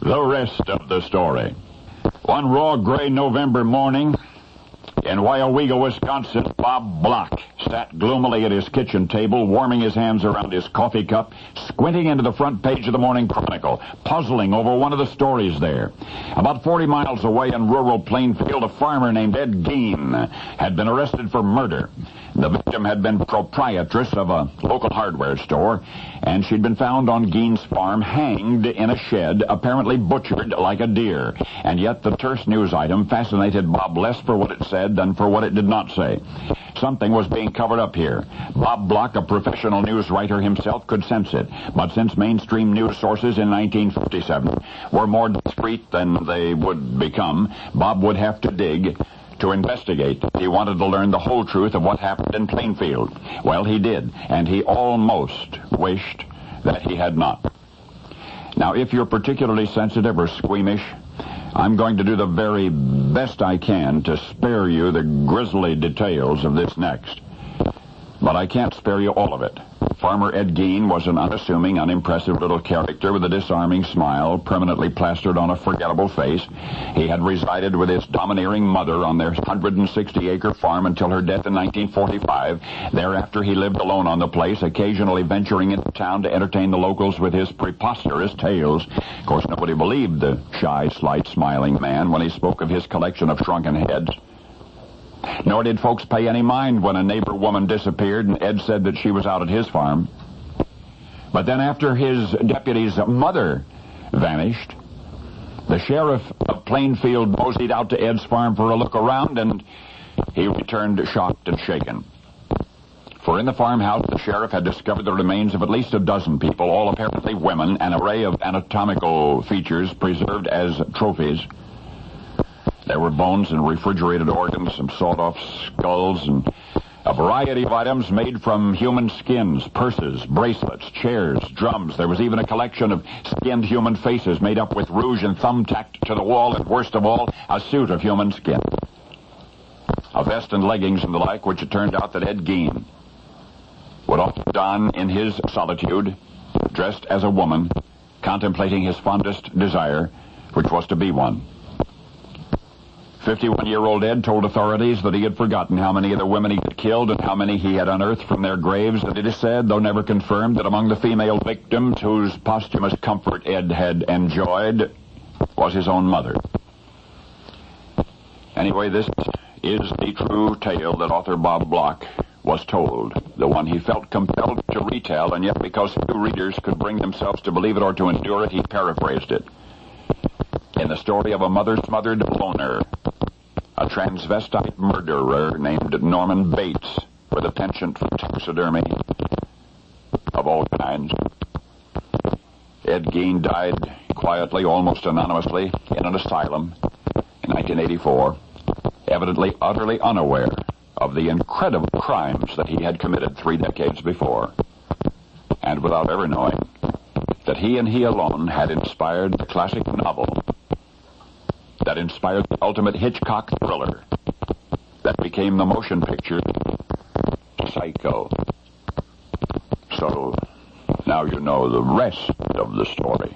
The rest of the story. One raw gray November morning in Wyoego, Wisconsin, Bob Block sat gloomily at his kitchen table, warming his hands around his coffee cup, squinting into the front page of the Morning Chronicle, puzzling over one of the stories there. About 40 miles away in rural Plainfield, a farmer named Ed Gein had been arrested for murder. The victim had been proprietress of a local hardware store, and she'd been found on Gein's farm, hanged in a shed, apparently butchered like a deer. And yet the terse news item fascinated Bob less for what it said than for what it did not say. Something was being covered up here. Bob Block, a professional news writer himself, could sense it. But since mainstream news sources in 1957 were more discreet than they would become, Bob would have to dig to investigate. He wanted to learn the whole truth of what happened in Plainfield. Well, he did, and he almost wished that he had not. Now, if you're particularly sensitive or squeamish, I'm going to do the very best I can to spare you the grisly details of this next. But I can't spare you all of it. Farmer Ed Gein was an unassuming, unimpressive little character with a disarming smile permanently plastered on a forgettable face. He had resided with his domineering mother on their 160-acre farm until her death in 1945. Thereafter, he lived alone on the place, occasionally venturing into town to entertain the locals with his preposterous tales. Of course, nobody believed the shy, slight, smiling man when he spoke of his collection of shrunken heads. Nor did folks pay any mind when a neighbor woman disappeared and Ed said that she was out at his farm. But then after his deputy's mother vanished, the sheriff of Plainfield moseyed out to Ed's farm for a look around, and he returned shocked and shaken. For in the farmhouse, the sheriff had discovered the remains of at least a dozen people, all apparently women, an array of anatomical features preserved as trophies. There were bones and refrigerated organs, some sawed-off skulls, and a variety of items made from human skins, purses, bracelets, chairs, drums. There was even a collection of skinned human faces made up with rouge and thumbtacked to the wall, and worst of all, a suit of human skin. A vest and leggings and the like, which it turned out that Ed Gein would often don in his solitude, dressed as a woman, contemplating his fondest desire, which was to be one. 51-year-old Ed told authorities that he had forgotten how many of the women he had killed and how many he had unearthed from their graves, and it is said, though never confirmed, that among the female victims whose posthumous comfort Ed had enjoyed was his own mother. Anyway, this is the true tale that author Bob Block was told, the one he felt compelled to retell, and yet because few readers could bring themselves to believe it or to endure it, he paraphrased it. In the story of a mother-smothered loner, a transvestite murderer named Norman Bates, with a penchant for taxidermy of all kinds. Ed Gein died quietly, almost anonymously, in an asylum in 1984, evidently utterly unaware of the incredible crimes that he had committed 3 decades before, and without ever knowing that he and he alone had inspired the classic novel that inspired the ultimate Hitchcock thriller that became the motion picture Psycho. So now you know the rest of the story.